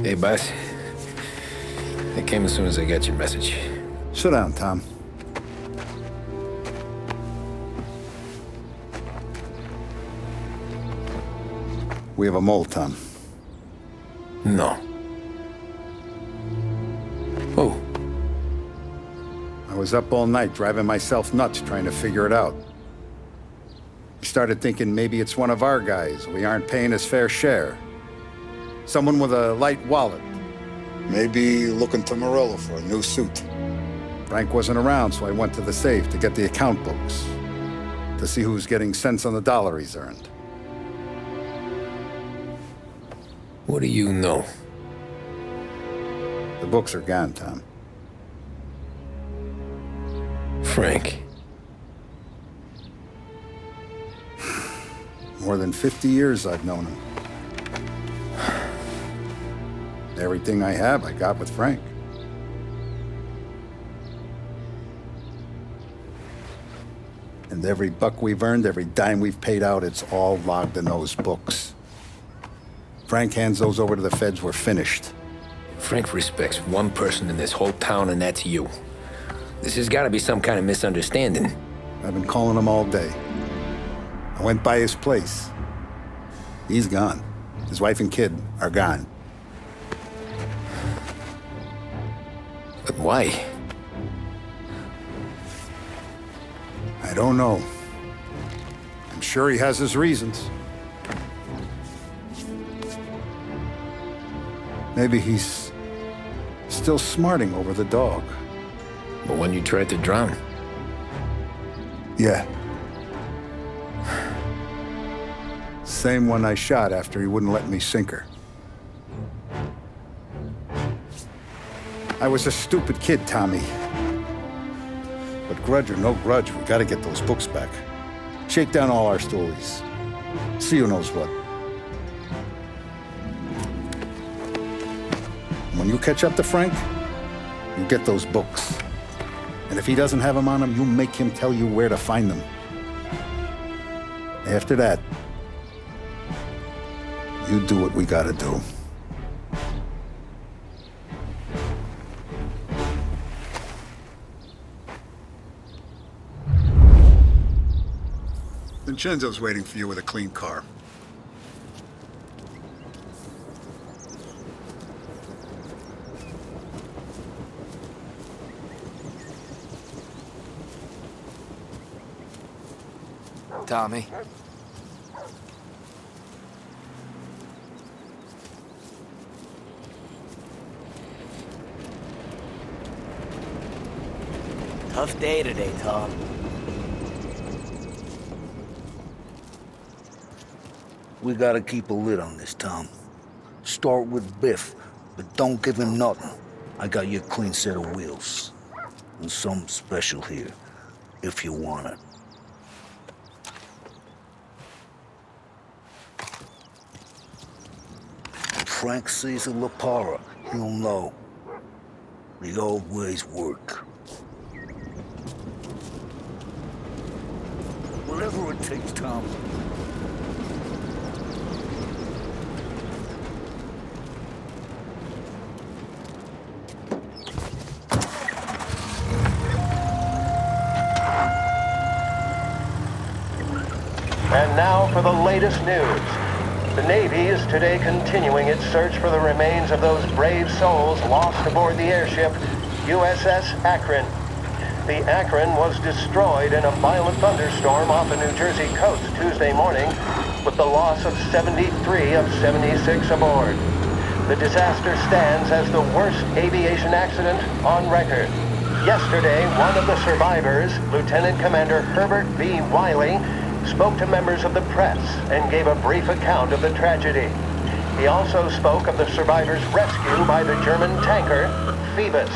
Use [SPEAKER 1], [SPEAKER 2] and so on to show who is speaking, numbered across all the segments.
[SPEAKER 1] Hey, boss. I came as soon as I got your message.
[SPEAKER 2] Sit down, Tom. We have a mole, Tom.
[SPEAKER 1] No. Oh.
[SPEAKER 2] I was up all night driving myself nuts trying to figure it out. I started thinking maybe it's one of our guys. We aren't paying his fair share. Someone with a light wallet. Maybe looking to Morello for a new suit. Frank wasn't around, so I went to the safe to get the account books. To see who's getting cents on the dollar he's earned.
[SPEAKER 1] What do you know?
[SPEAKER 2] The books are gone, Tom.
[SPEAKER 1] Frank.
[SPEAKER 2] More than 50 years I've known him. Everything I have, I got with Frank. And every buck we've earned, every dime we've paid out, it's all logged in those books. Frank hands those over to the feds, we're finished.
[SPEAKER 1] Frank respects one person in this whole town, and that's you. This has got to be some kind of misunderstanding.
[SPEAKER 2] I've been calling him all day. I went by his place. He's gone. His wife and kid are gone.
[SPEAKER 1] But why?
[SPEAKER 2] I don't know. I'm sure he has his reasons. Maybe he's still smarting over the dog.
[SPEAKER 1] But when you tried to drown?
[SPEAKER 2] Yeah. Same one I shot after he wouldn't let me sink her. I was a stupid kid, Tommy. But grudge or no grudge, we gotta get those books back. Shake down all our stories. See who knows what. When you catch up to Frank, you get those books. And if he doesn't have them on him, you make him tell you where to find them. After that, you do what we gotta do. Vincenzo's waiting for you with a clean car.
[SPEAKER 3] Tommy.
[SPEAKER 4] Tough day today, Tom.
[SPEAKER 5] We gotta keep a lid on this, Tom. Start with Biff, but don't give him nothing. I got you a clean set of wheels. And something special here, if you want it. When Frank sees a La Parra, he'll know. The old ways work. Whatever it takes, Tom.
[SPEAKER 6] And now for the latest news. The Navy is today continuing its search for the remains of those brave souls lost aboard the airship USS Akron. The Akron was destroyed in a violent thunderstorm off the New Jersey coast Tuesday morning, with the loss of 73 of 76 aboard. The disaster stands as the worst aviation accident on record. Yesterday, one of the survivors, Lieutenant Commander Herbert V. Wiley, spoke to members of the press and gave a brief account of the tragedy. He also spoke of the survivors' rescue by the German tanker, Phoebus.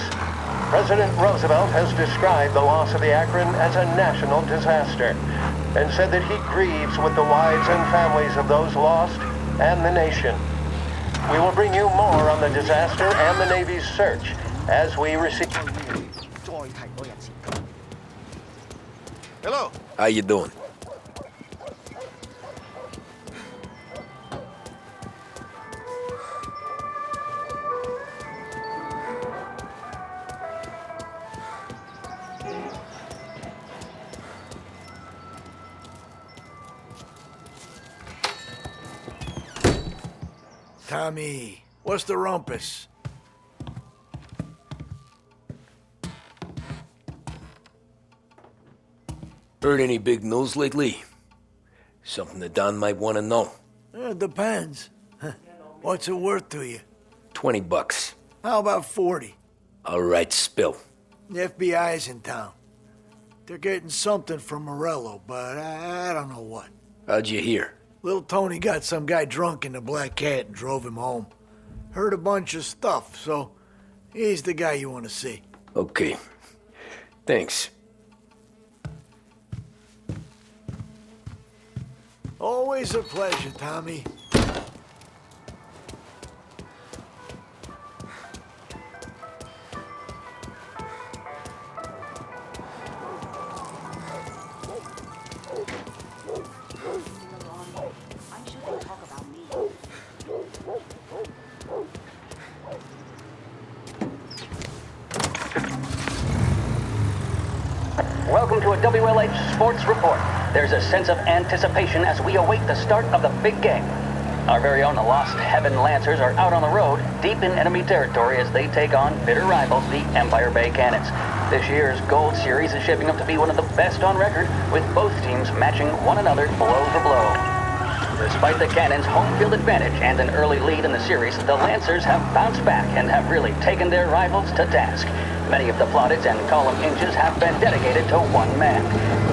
[SPEAKER 6] President Roosevelt has described the loss of the Akron as a national disaster and said that he grieves with the wives and families of those lost and the nation. We will bring you more on the disaster and the Navy's search as we receive...
[SPEAKER 1] Hello. How you doing?
[SPEAKER 3] Tommy. What's the rumpus?
[SPEAKER 1] Heard any big news lately? Something that Don might want to know.
[SPEAKER 3] It depends. What's it worth to you?
[SPEAKER 1] $20.
[SPEAKER 3] How about 40?
[SPEAKER 1] All right, spill.
[SPEAKER 3] The FBI's in town. They're getting something from Morello, but I don't know what.
[SPEAKER 1] How'd you hear?
[SPEAKER 3] Little Tony got some guy drunk in the Black Cat and drove him home. Heard a bunch of stuff, so he's the guy you want to see.
[SPEAKER 1] Okay. Thanks.
[SPEAKER 3] Always a pleasure, Tommy.
[SPEAKER 7] Welcome to a WLH Sports Report. There's a sense of anticipation as we await the start of the big game. Our very own Lost Heaven Lancers are out on the road, deep in enemy territory as they take on bitter rivals, the Empire Bay Cannons. This year's Gold Series is shaping up to be one of the best on record, with both teams matching one another blow for blow. Despite the Cannons' home field advantage and an early lead in the series, the Lancers have bounced back and have really taken their rivals to task. Many of the plaudits and column inches have been dedicated to one man.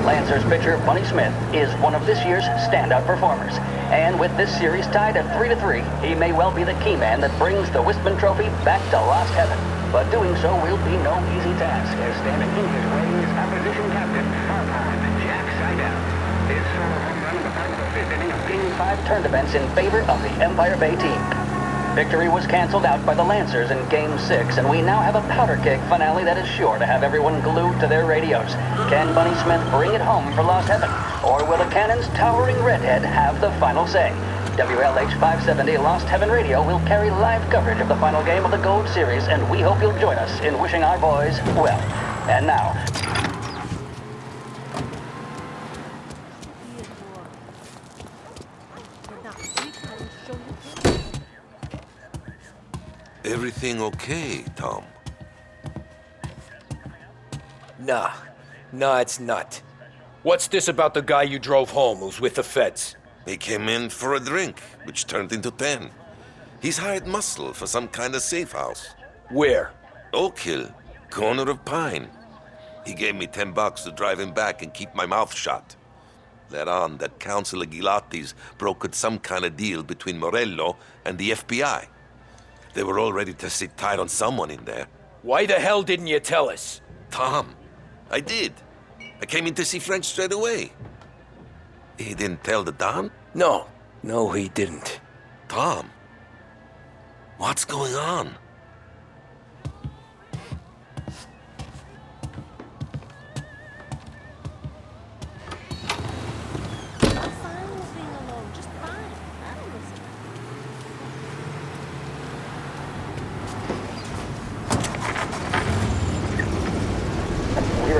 [SPEAKER 7] Lancers pitcher Bunny Smith is one of this year's standout performers. And with this series tied at 3-3, he may well be the key man that brings the Wistman Trophy back to Lost Heaven. But doing so will be no easy task, as standing in his way is opposition captain, Jack Seidel. His solo home run in the bottom of the fifth inning of Game 5 turned events in favor of the Empire Bay team. Victory was canceled out by the Lancers in Game 6, and we now have a powder keg finale that is sure to have everyone glued to their radios. Can Bunny Smith bring it home for Lost Heaven? Or will the Cannon's towering redhead have the final say? WLH 570 Lost Heaven Radio will carry live coverage of the final game of the Gold Series, and we hope you'll join us in wishing our boys well. And now...
[SPEAKER 8] Everything okay, Tom?
[SPEAKER 1] Nah, it's not. What's this about the guy you drove home who's with the feds?
[SPEAKER 8] He came in for a drink, which turned into 10. He's hired muscle for some kind of safe house.
[SPEAKER 1] Where?
[SPEAKER 8] Oak Hill, corner of Pine. He gave me $10 to drive him back and keep my mouth shut. Let on that Councilor Ghilatti's brokered some kind of deal between Morello and the FBI. They were all ready to sit tight on someone in there.
[SPEAKER 1] Why the hell didn't you tell us?
[SPEAKER 8] Tom, I did. I came in to see French straight away. He didn't tell the Don?
[SPEAKER 1] No, he didn't.
[SPEAKER 8] Tom, what's going on?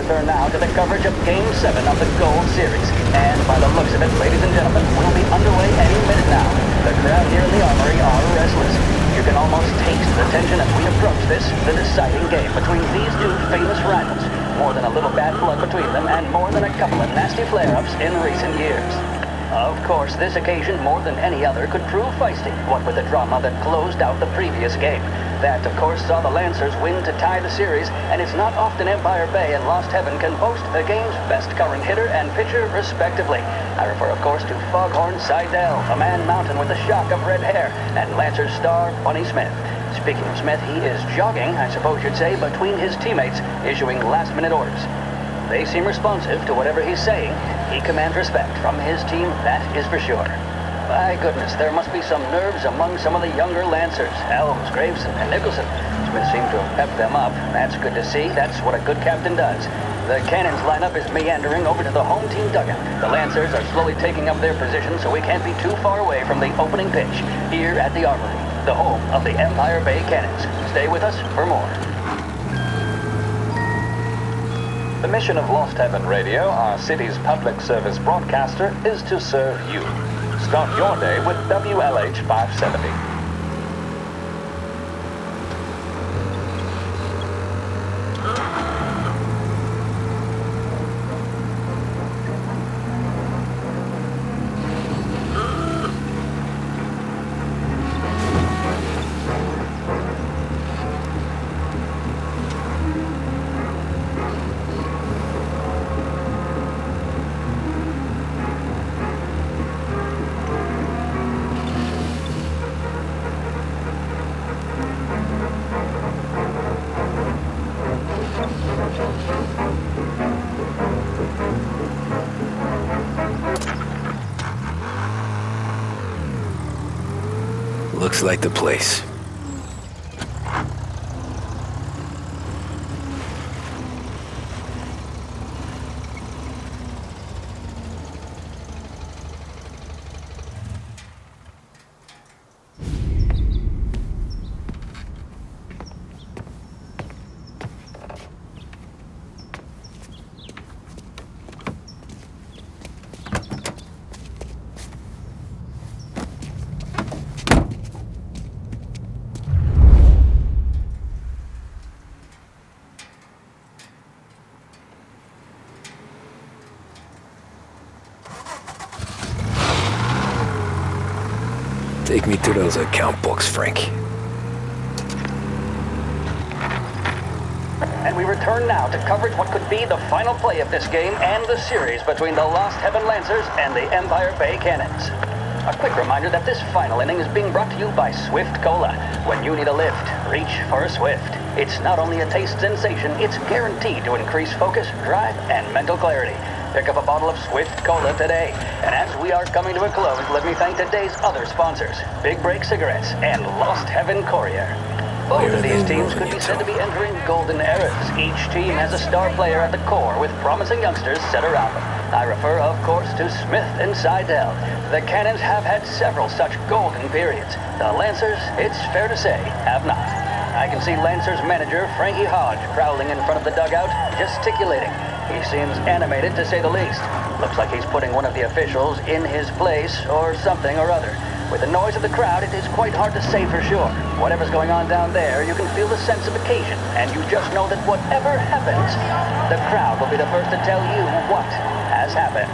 [SPEAKER 7] Return now to the coverage of Game 7 of the Gold Series. And by the looks of it, ladies and gentlemen, we'll be underway any minute now. The crowd here in the Armory are restless. You can almost taste the tension as we approach the deciding game between these two famous rivals. More than a little bad blood between them, and more than a couple of nasty flare-ups in recent years. Of course, this occasion, more than any other, could prove feisty, what with the drama that closed out the previous game. That, of course, saw the Lancers win to tie the series, and it's not often Empire Bay and Lost Heaven can boast the game's best current hitter and pitcher, respectively. I refer, of course, to Foghorn Seidel, a man mountain with a shock of red hair, and Lancers star Bunny Smith. Speaking of Smith, he is jogging, I suppose you'd say, between his teammates, issuing last-minute orders. They seem responsive to whatever he's saying. He commands respect from his team, that is for sure. My goodness, there must be some nerves among some of the younger Lancers. Helms, Graveson, and Nicholson. Smith seemed to have pepped them up. That's good to see. That's what a good captain does. The Cannons lineup is meandering over to the home team dugout. The Lancers are slowly taking up their position, so we can't be too far away from the opening pitch here at the Armory, the home of the Empire Bay Cannons. Stay with us for more. The mission of Lost Heaven Radio, our city's public service broadcaster, is to serve you. Start your day with WLH 570.
[SPEAKER 1] Looks like the place. Take me to those account books, Frank.
[SPEAKER 7] And we return now to coverage what could be the final play of this game and the series between the Lost Heaven Lancers and the Empire Bay Cannons. A quick reminder that this final inning is being brought to you by Swift Cola. When you need a lift, reach for a Swift. It's not only a taste sensation, it's guaranteed to increase focus, drive, and mental clarity. Pick up a bottle of Swift Cola today. And as we are coming to a close, let me thank today's other sponsors, Big Break Cigarettes and Lost Heaven Courier. Both of these teams could be said to be entering golden eras. Each team has a star player at the core with promising youngsters set around them. I refer, of course, to Smith and Seidel. The Cannons have had several such golden periods. The Lancers, it's fair to say, have not. I can see Lancers manager Frankie Hodge prowling in front of the dugout, gesticulating. He seems animated, to say the least. Looks like he's putting one of the officials in his place, or something or other. With the noise of the crowd, it is quite hard to say for sure. Whatever's going on down there, you can feel the sense of occasion, and you just know that whatever happens, the crowd will be the first to tell you what has happened.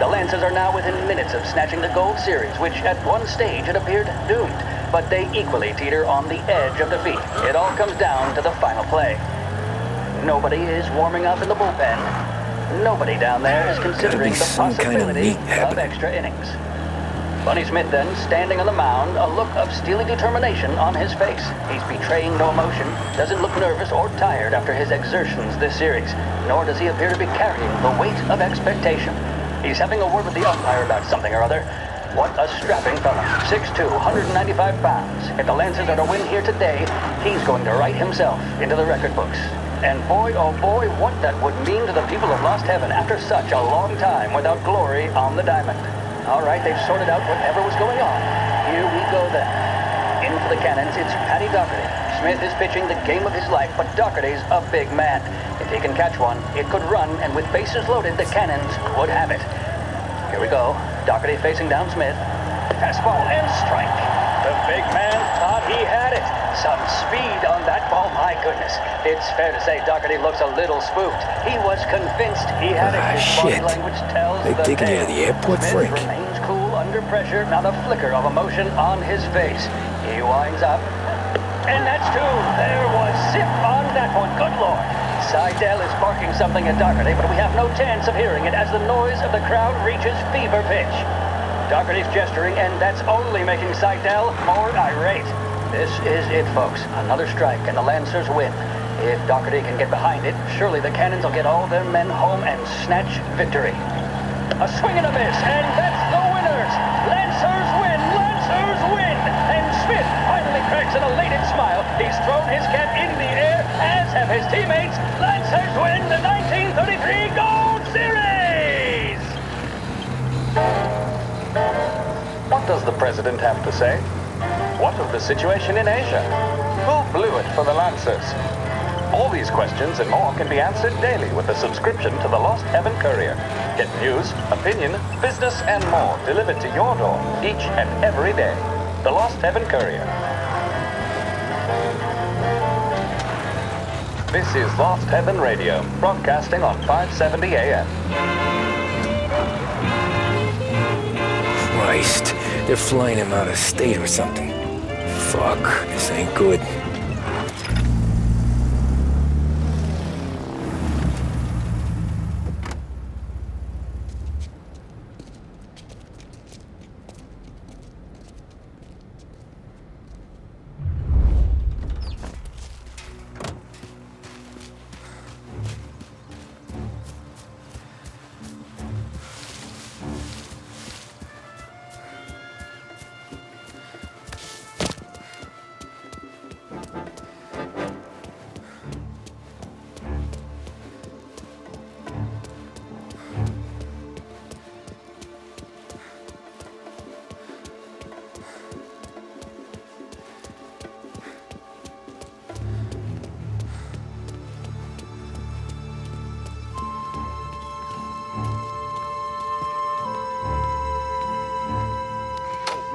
[SPEAKER 7] The Lancers are now within minutes of snatching the Gold Series, which at one stage had appeared doomed, but they equally teeter on the edge of defeat. It all comes down to the final play. Nobody is warming up in the bullpen. Nobody down there is considering the possibility of extra innings. Bunny Smith then, standing on the mound, a look of steely determination on his face. He's betraying no emotion, doesn't look nervous or tired after his exertions this series, nor does he appear to be carrying the weight of expectation. He's having a word with the umpire about something or other. What a strapping fella. 6'2", 195 pounds. If the Lancers are to win here today, he's going to write himself into the record books. And boy, oh boy, what that would mean to the people of Lost Heaven after such a long time without glory on the diamond. All right, they've sorted out whatever was going on. Here we go then. In for the Cannons, it's Paddy Doherty. Smith is pitching the game of his life, but Doherty's a big man. If he can catch one, it could run, and with bases loaded, the Cannons could have it. Here we go. Doherty facing down Smith. Fastball and strike. The big man thought he had it. Some speed on that ball, my goodness. It's fair to say Doherty looks a little spooked. He was convinced he had it. His body language tells
[SPEAKER 1] They
[SPEAKER 7] the
[SPEAKER 1] taking you
[SPEAKER 7] tale.
[SPEAKER 1] to the airport,
[SPEAKER 7] Smith
[SPEAKER 1] Frank?
[SPEAKER 7] remains cool under pressure, not a flicker of emotion on his face. He winds up. And that's two. There was zip on that one. Good Lord. Seidel is barking something at Doherty, but we have no chance of hearing it as the noise of the crowd reaches fever pitch. Doherty's gesturing, and that's only making Seidel more irate. This is it, folks. Another strike, and the Lancers win. If Doherty can get behind it, surely the Cannons will get all their men home and snatch victory. A swing and a miss, and that's the winners! Lancers win! Lancers win! And Smith finally cracks an elated smile. He's thrown his cap in the air, as have his teammates. Lancers win the 1933 Gold Series! What does the president have to say? What of the situation in Asia? Who blew it for the Lancers? All these questions and more can be answered daily with a subscription to the Lost Heaven Courier. Get news, opinion, business, and more delivered to your door each and every day. The Lost Heaven Courier. This is Lost Heaven Radio, broadcasting on 570 AM.
[SPEAKER 1] Christ, they're flying him out of state or something. Fuck, this ain't good.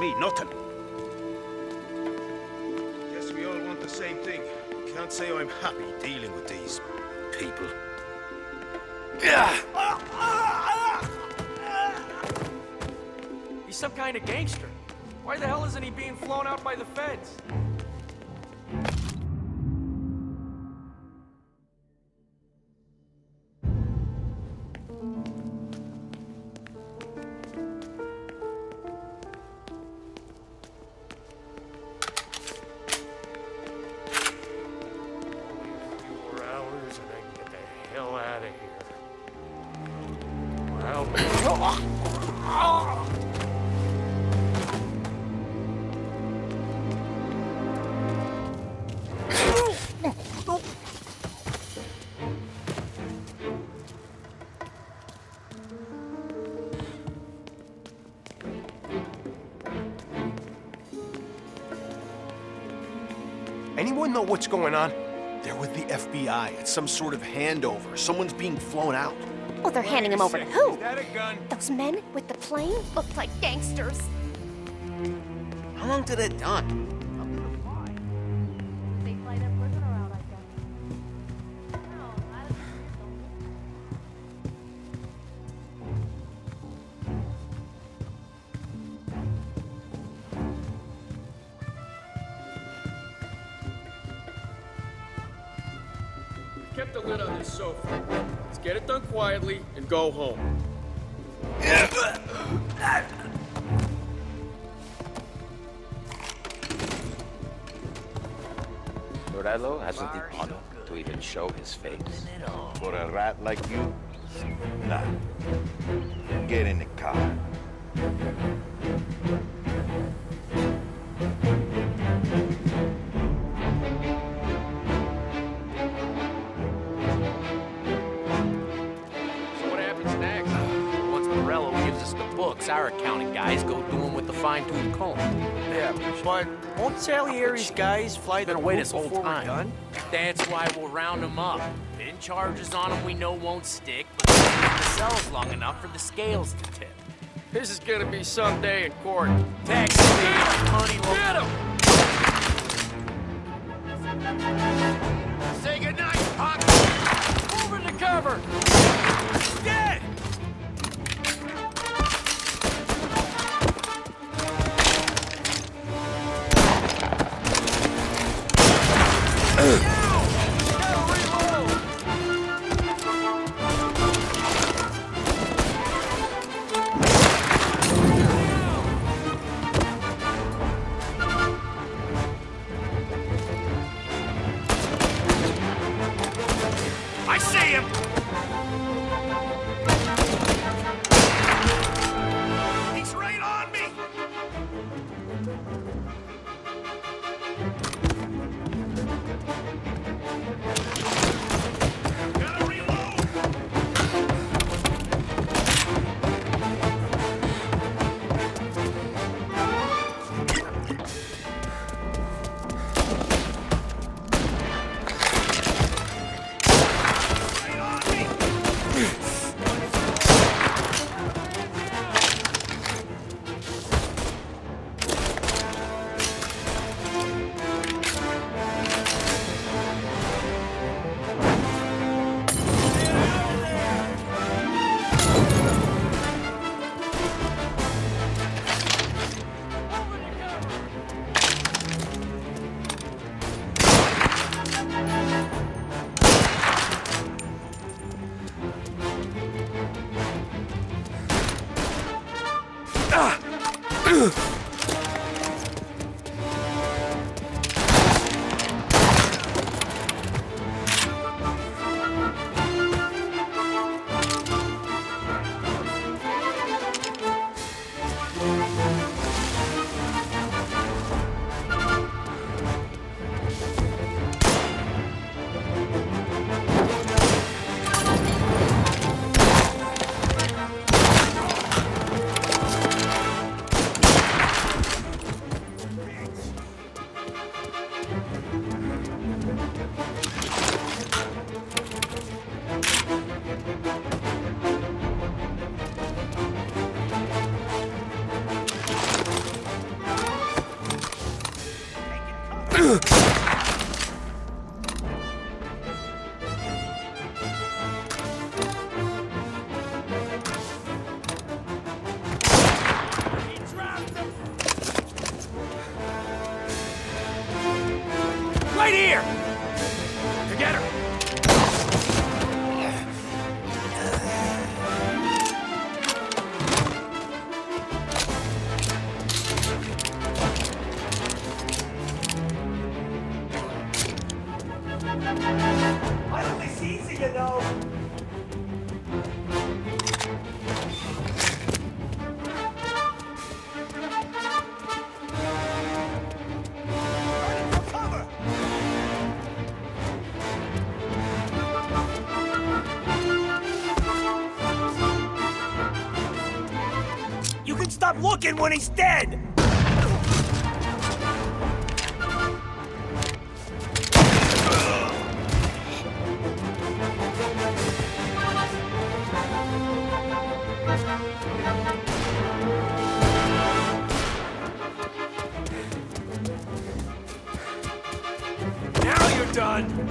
[SPEAKER 9] me nothing.
[SPEAKER 10] Guess we all want the same thing. Can't say I'm happy dealing with these people.
[SPEAKER 11] He's some kind of gangster. Why the hell isn't he being flown out by the feds?
[SPEAKER 10] Anyone know what's going on? They're with the FBI. It's some sort of handover. Someone's being flown out.
[SPEAKER 12] Oh, they're handing him over to who?
[SPEAKER 11] Is that a gun?
[SPEAKER 12] Those men with the plane look like gangsters.
[SPEAKER 10] How long till they're done?
[SPEAKER 12] They fly their prisoner out, I guess.
[SPEAKER 11] Kept the lid on this sofa. Let's get it done quietly and go home.
[SPEAKER 13] Morello hasn't the honor to even show his face.
[SPEAKER 9] For a rat like you? Nah. Get in the car.
[SPEAKER 13] Our accounting guys go do them with the fine-tooth comb.
[SPEAKER 4] Yeah, but won't Salieri's guys fly the
[SPEAKER 13] away
[SPEAKER 4] boat
[SPEAKER 13] this whole
[SPEAKER 4] before we're
[SPEAKER 13] time.
[SPEAKER 4] done?
[SPEAKER 13] That's why we'll round them up. Pin charges on them we know won't stick, but we'll keep the cells long enough for the scales to tip.
[SPEAKER 11] This is gonna be some day in court.
[SPEAKER 13] Tax thieves, money will...
[SPEAKER 11] Get him!
[SPEAKER 10] Say goodnight, Pop!
[SPEAKER 11] Move into cover!
[SPEAKER 10] Dead!
[SPEAKER 11] I see him!
[SPEAKER 4] stop looking when he's dead!
[SPEAKER 11] Now you're done!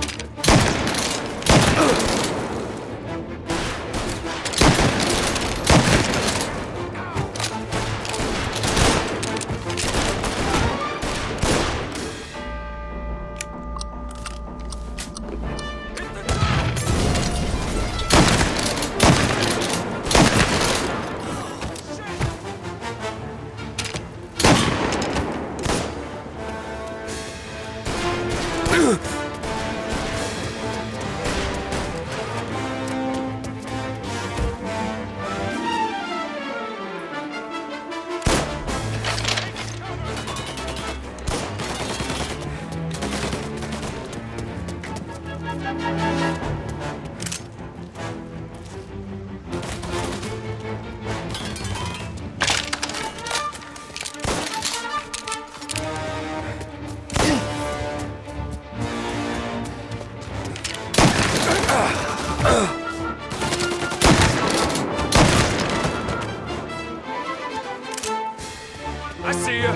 [SPEAKER 11] I see ya.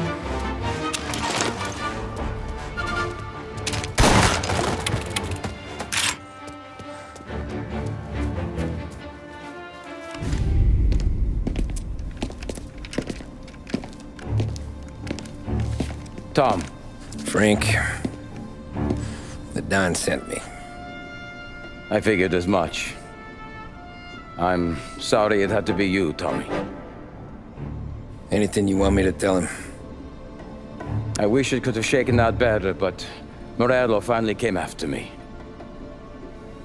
[SPEAKER 1] Tom. Frank. The Don sent me.
[SPEAKER 14] I figured as much. I'm sorry it had to be you, Tommy.
[SPEAKER 1] Anything you want me to tell him?
[SPEAKER 14] I wish it could have shaken out better, but Morello finally came after me.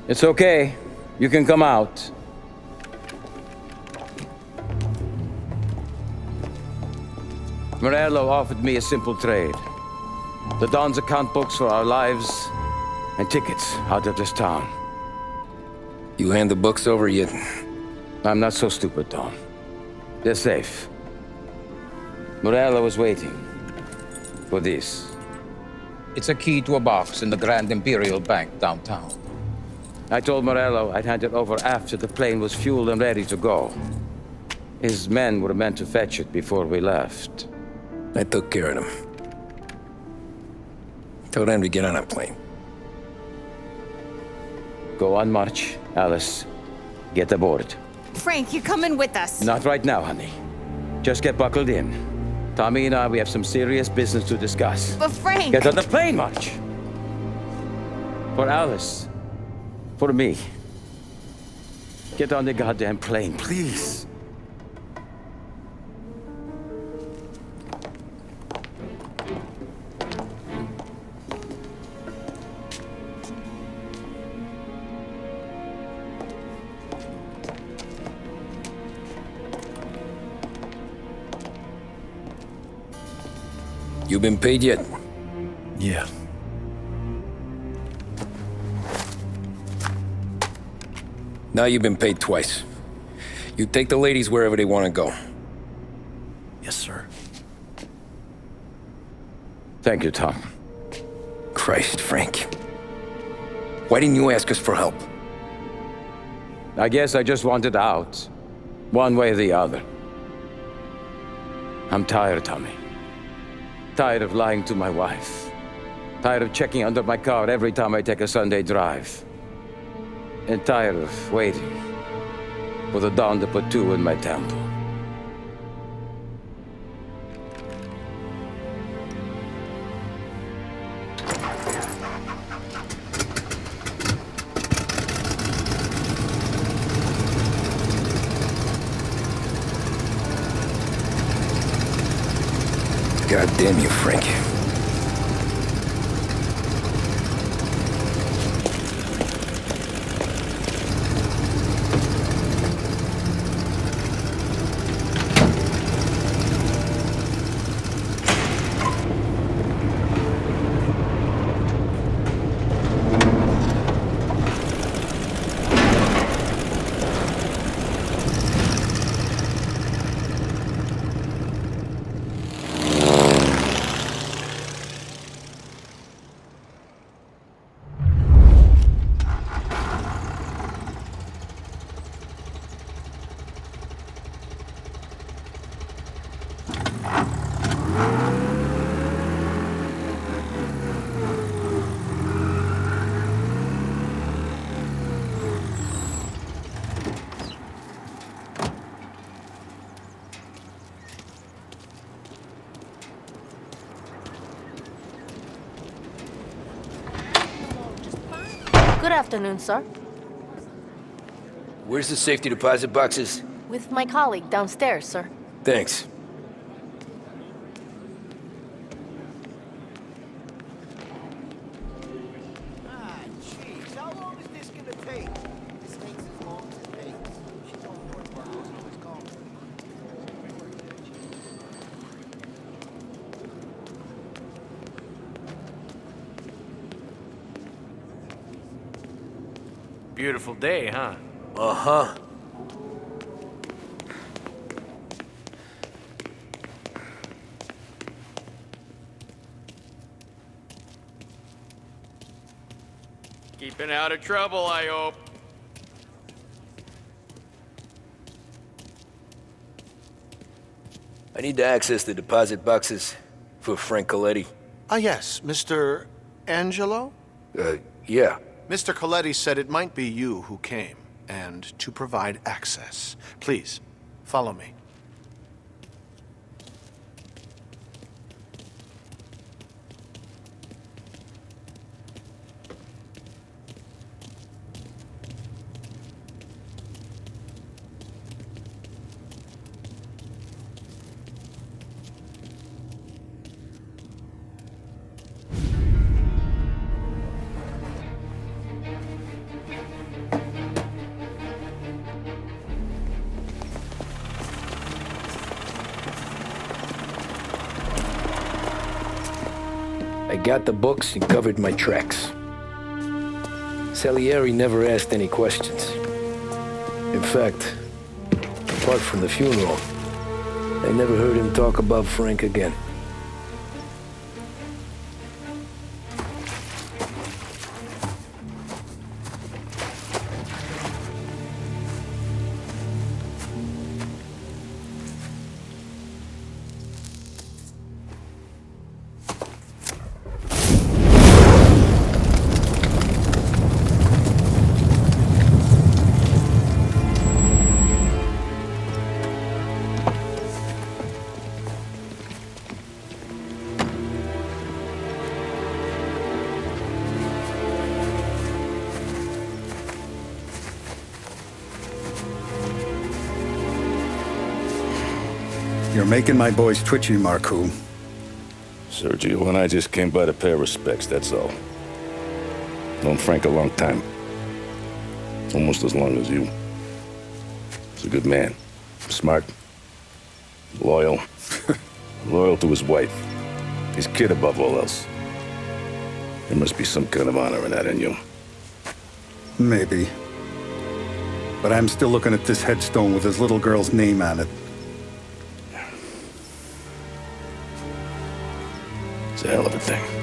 [SPEAKER 14] It's okay. You can come out. Morello offered me a simple trade. The Don's account books for our lives and tickets out of this town.
[SPEAKER 1] You hand the books over yet?
[SPEAKER 14] I'm not so stupid, Tom. They're safe. Morello was waiting for this.
[SPEAKER 15] It's a key to a box in the Grand Imperial Bank downtown.
[SPEAKER 14] I told Morello I'd hand it over after the plane was fueled and ready to go. His men were meant to fetch it before we left.
[SPEAKER 1] I took care of them. Told them to get on a plane.
[SPEAKER 14] Go on, March. Alice, get aboard.
[SPEAKER 16] Frank, you're coming with us.
[SPEAKER 14] Not right now, honey. Just get buckled in. Tommy and I, we have some serious business to discuss.
[SPEAKER 16] But Frank...
[SPEAKER 14] Get on the plane, March! For Alice. For me. Get on the goddamn plane, please.
[SPEAKER 1] You been paid yet?
[SPEAKER 10] Yeah.
[SPEAKER 1] Now you've been paid twice. You take the ladies wherever they want to go.
[SPEAKER 10] Yes, sir.
[SPEAKER 14] Thank you, Tom.
[SPEAKER 1] Christ, Frank. Why didn't you ask us for help?
[SPEAKER 14] I guess I just wanted out. One way or the other. I'm tired, Tommy. Tired of lying to my wife. Tired of checking under my car every time I take a Sunday drive. And tired of waiting for the Don to put two in my temple.
[SPEAKER 1] God damn you, Frank.
[SPEAKER 17] afternoon, sir.
[SPEAKER 1] Where's the safety deposit boxes?
[SPEAKER 17] With my colleague downstairs, sir.
[SPEAKER 1] Thanks.
[SPEAKER 11] Beautiful day, huh?
[SPEAKER 1] Uh-huh.
[SPEAKER 11] Keeping out of trouble, I hope.
[SPEAKER 1] I need to access the deposit boxes for Frank Coletti.
[SPEAKER 10] Ah, yes, Mr. Angelo?
[SPEAKER 1] Yeah.
[SPEAKER 10] Mr. Coletti said it might be you who came, and to provide access. Please, follow me.
[SPEAKER 1] I got the books and covered my tracks. Salieri never asked any questions. In fact, apart from the funeral, I never heard him talk about Frank again.
[SPEAKER 2] You're making my boys twitchy, Marcoux.
[SPEAKER 18] Sergio and I just came by to pay our respects, that's all. Known Frank a long time. Almost as long as you. He's a good man. Smart. Loyal. Loyal to his wife. His kid above all else. There must be some kind of honor in that in you.
[SPEAKER 2] Maybe. But I'm still looking at this headstone with his little girl's name on it.
[SPEAKER 18] It's a hell of a thing.